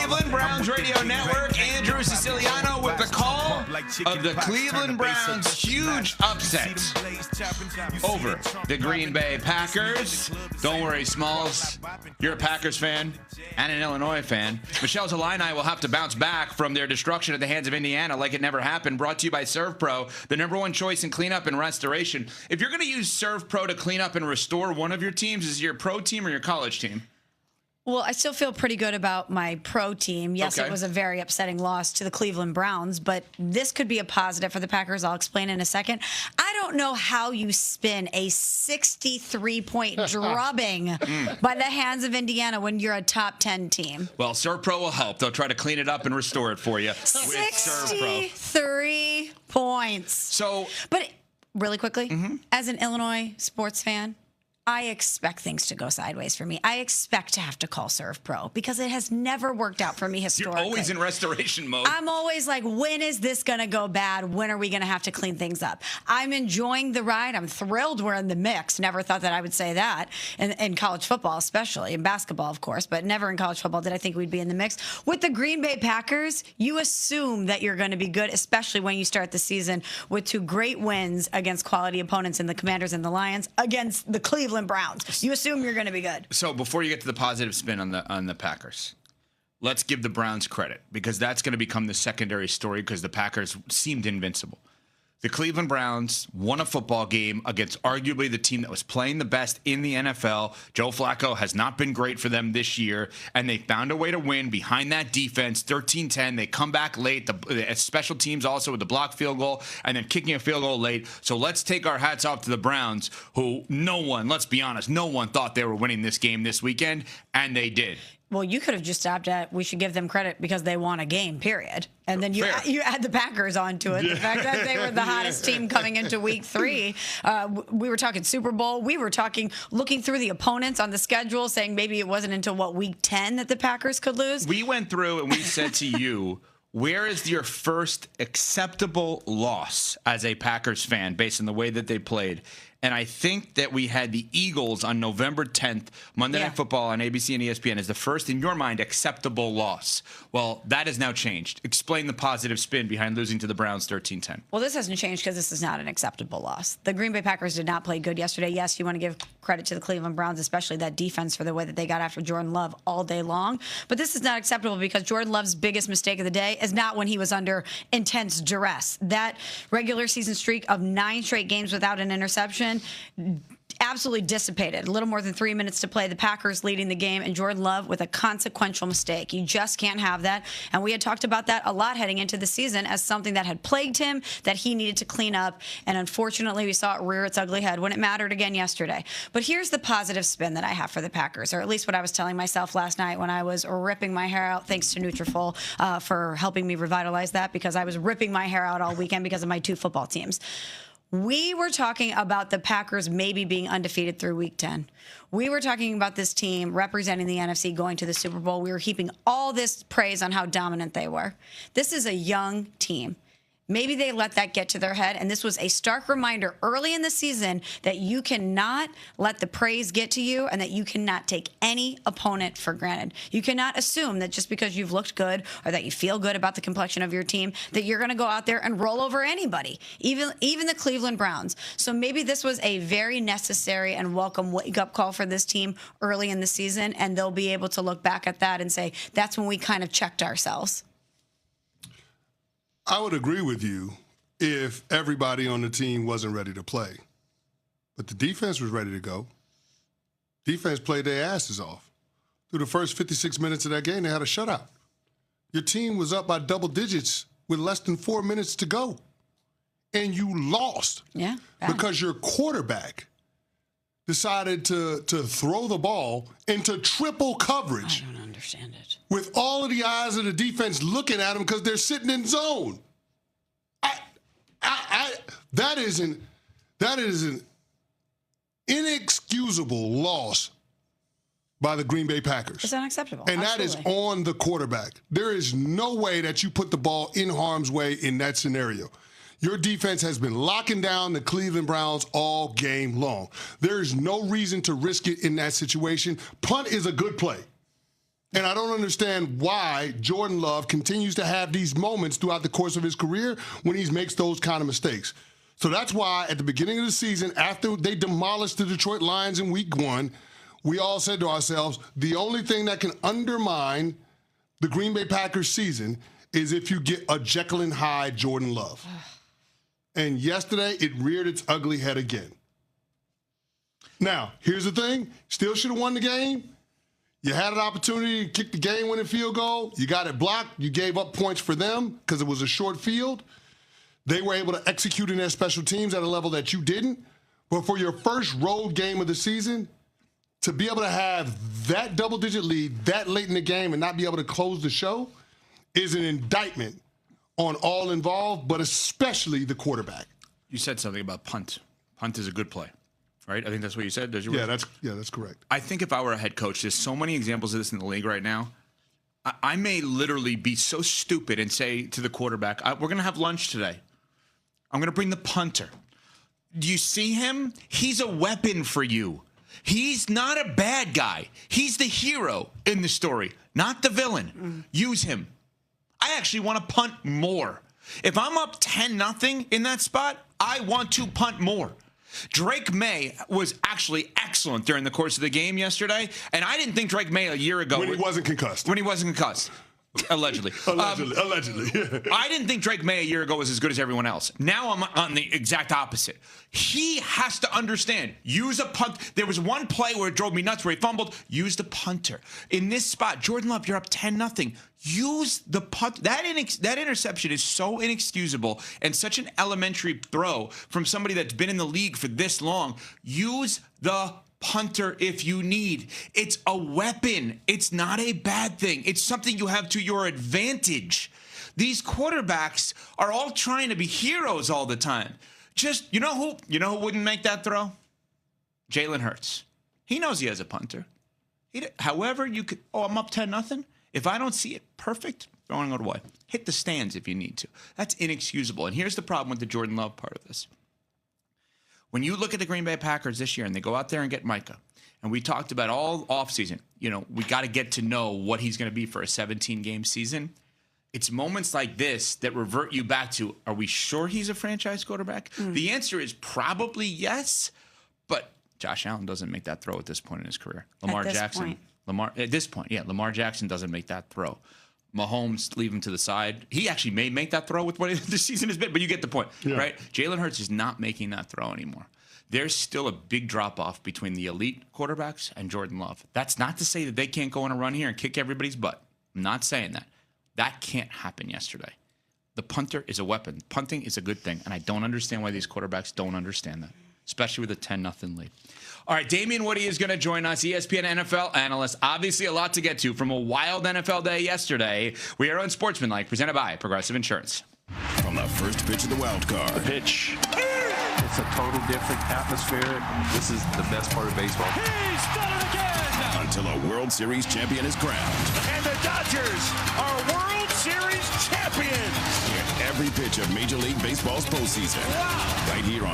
Cleveland Browns Radio Network. Andrew Siciliano with the call of the Cleveland Browns' huge upset over the Green Bay Packers. Don't worry, Smalls. You're a Packers fan and an Illinois fan. Michelle's Illini will have to bounce back from their destruction at the hands of Indiana like it never happened. Brought to you by ServPro, the #1 choice in cleanup and restoration. If you're going to use ServPro to clean up and restore one of your teams, is it your pro team or your college team? Well, I still feel pretty good about my pro team. Yes, It was a very upsetting loss to the Cleveland Browns, but this could be a positive for the Packers. I'll explain in a second. I don't know how you spin a 63-point drubbing by the hands of Indiana when you're a top 10 team. Well, ServPro will help. They'll try to clean it up and restore it for you. 63 points. But really quickly, as an Illinois sports fan, I expect things to go sideways for me. I expect to have to call ServPro because it has never worked out for me historically. You're always in restoration mode. I'm always like, when is this going to go bad? When are we going to have to clean things up? I'm enjoying the ride. I'm thrilled we're in the mix. Never thought that I would say that in college football, especially in basketball, of course, but never in college football did I think we'd be in the mix. With the Green Bay Packers, you assume that you're going to be good, especially when you start the season with 2 great wins against quality opponents in the Commanders and the Lions against the Cleveland Browns. You assume you're going to be good. So before you get to the positive spin on the Packers, let's give the Browns credit because that's going to become the secondary story because the Packers seemed invincible. The Cleveland Browns won a football game against arguably the team that was playing the best in the NFL. Joe Flacco has not been great for them this year, and they found a way to win behind that defense, 13-10. They come back late, the special teams also with the blocked field goal, and then kicking a field goal late. So let's take our hats off to the Browns, who let's be honest, no one thought they were winning this game this weekend, and they did. Well, you could have just stopped at, we should give them credit because they won a game, period. And then you add the Packers onto it. The fact that they were the hottest team coming into week 3. We were talking Super Bowl. We were talking looking through the opponents on the schedule, saying maybe it wasn't until, week 10 that the Packers could lose? We went through and we said to you, where is your first acceptable loss as a Packers fan based on the way that they played? And I think that we had the Eagles on November 10th, Monday Night Football on ABC and ESPN as the first, in your mind, acceptable loss. Well, that has now changed. Explain the positive spin behind losing to the Browns 13-10. Well, this hasn't changed because this is not an acceptable loss. The Green Bay Packers did not play good yesterday. Yes, you want to give credit to the Cleveland Browns, especially that defense for the way that they got after Jordan Love all day long. But this is not acceptable because Jordan Love's biggest mistake of the day is not when he was under intense duress. That regular season streak of 9 straight games without an interception absolutely dissipated. A little more than 3 minutes to play. The Packers leading the game, and Jordan Love with a consequential mistake. You just can't have that. And we had talked about that a lot heading into the season as something that had plagued him, that he needed to clean up. And unfortunately, we saw it rear its ugly head when it mattered again yesterday. But here's the positive spin that I have for the Packers, or at least what I was telling myself last night when I was ripping my hair out, thanks to Nutrafol for helping me revitalize that, because I was ripping my hair out all weekend because of my 2 football teams. We were talking about the Packers maybe being undefeated through week 10. We were talking about this team representing the NFC going to the Super Bowl. We were heaping all this praise on how dominant they were. This is a young team. Maybe they let that get to their head, and this was a stark reminder early in the season that you cannot let the praise get to you and that you cannot take any opponent for granted. You cannot assume that just because you've looked good or that you feel good about the complexion of your team that you're going to go out there and roll over anybody, even the Cleveland Browns. So maybe this was a very necessary and welcome wake-up call for this team early in the season, and they'll be able to look back at that and say, that's when we kind of checked ourselves. I would agree with you if everybody on the team wasn't ready to play. But the defense was ready to go. Defense played their asses off. Through the first 56 minutes of that game, they had a shutout. Your team was up by double digits with less than 4 minutes to go. And you lost. Yeah. Because your quarterback decided to throw the ball into triple coverage. I don't understand it. With all of the eyes of the defense looking at them because they're sitting in zone. That is an inexcusable loss by the Green Bay Packers. It's unacceptable. And Absolutely. that is on the quarterback. There is no way that you put the ball in harm's way in that scenario. Your defense has been locking down the Cleveland Browns all game long. There is no reason to risk it in that situation. Punt is a good play. And I don't understand why Jordan Love continues to have these moments throughout the course of his career when he makes those kind of mistakes. So that's why at the beginning of the season, after they demolished the Detroit Lions in week 1, we all said to ourselves, the only thing that can undermine the Green Bay Packers season is if you get a Jekyll and Hyde Jordan Love. And yesterday, it reared its ugly head again. Now, here's the thing. Still should have won the game. You had an opportunity to kick the game-winning field goal. You got it blocked. You gave up points for them because it was a short field. They were able to execute in their special teams at a level that you didn't. But for your first road game of the season, to be able to have that double-digit lead that late in the game and not be able to close the show is an indictment on all involved, but especially the quarterback. You said something about punt. Punt is a good play, right? I think that's what you said. Yeah, that's correct. I think if I were a head coach, there's so many examples of this in the league right now. I may literally be so stupid and say to the quarterback, we're going to have lunch today. I'm going to bring the punter. Do you see him? He's a weapon for you. He's not a bad guy. He's the hero in the story, not the villain. Use him. I actually want to punt more. If I'm up 10-0 in that spot, I want to punt more. Drake May was actually excellent during the course of the game yesterday, and I didn't think Drake May a year ago. When he wasn't concussed. Allegedly. Allegedly. I didn't think Drake May a year ago was as good as everyone else. Now I'm on the exact opposite. He has to understand. Use a punt. There was one play where it drove me nuts where he fumbled. Use the punter. In this spot, Jordan Love, you're up 10-0. Use the punt. That interception is so inexcusable and such an elementary throw from somebody that's been in the league for this long. Use the punter if you need. It's a weapon. It's not a bad thing. It's something you have to your advantage. These quarterbacks are all trying to be heroes all the time. Just, you know who wouldn't make that throw? Jalen Hurts. He knows he has a punter. However, you could, I'm up 10-0. If I don't see it perfect, throwing it away. Hit the stands if you need to. That's inexcusable. And here's the problem with the Jordan Love part of this. When you look at the Green Bay Packers this year and they go out there and get Micah, and we talked about all offseason, we got to get to know what he's going to be for a 17-game season. It's moments like this that revert you back to, are we sure he's a franchise quarterback? The answer is probably yes, but Josh Allen doesn't make that throw at this point in his career. Lamar Jackson doesn't make that throw. Mahomes, leave him to the side. He actually may make that throw with what the season has been, but you get the point, right? Jalen Hurts is not making that throw anymore. There's still a big drop-off between the elite quarterbacks and Jordan Love. That's not to say that they can't go on a run here and kick everybody's butt. I'm not saying that. That can't happen yesterday. The punter is a weapon. Punting is a good thing, and I don't understand why these quarterbacks don't understand that, especially with a 10-0 lead. All right, Damian Woody is going to join us, ESPN NFL analyst. Obviously, a lot to get to from a wild NFL day yesterday. We are on Sportsmanlike, presented by Progressive Insurance. From the first pitch of the wild card. The pitch. It's a total different atmosphere. This is the best part of baseball. He's done it again! Until a World Series champion is crowned. And the Dodgers are World Series champions! Hear every pitch of Major League Baseball's postseason. Wow! Right here on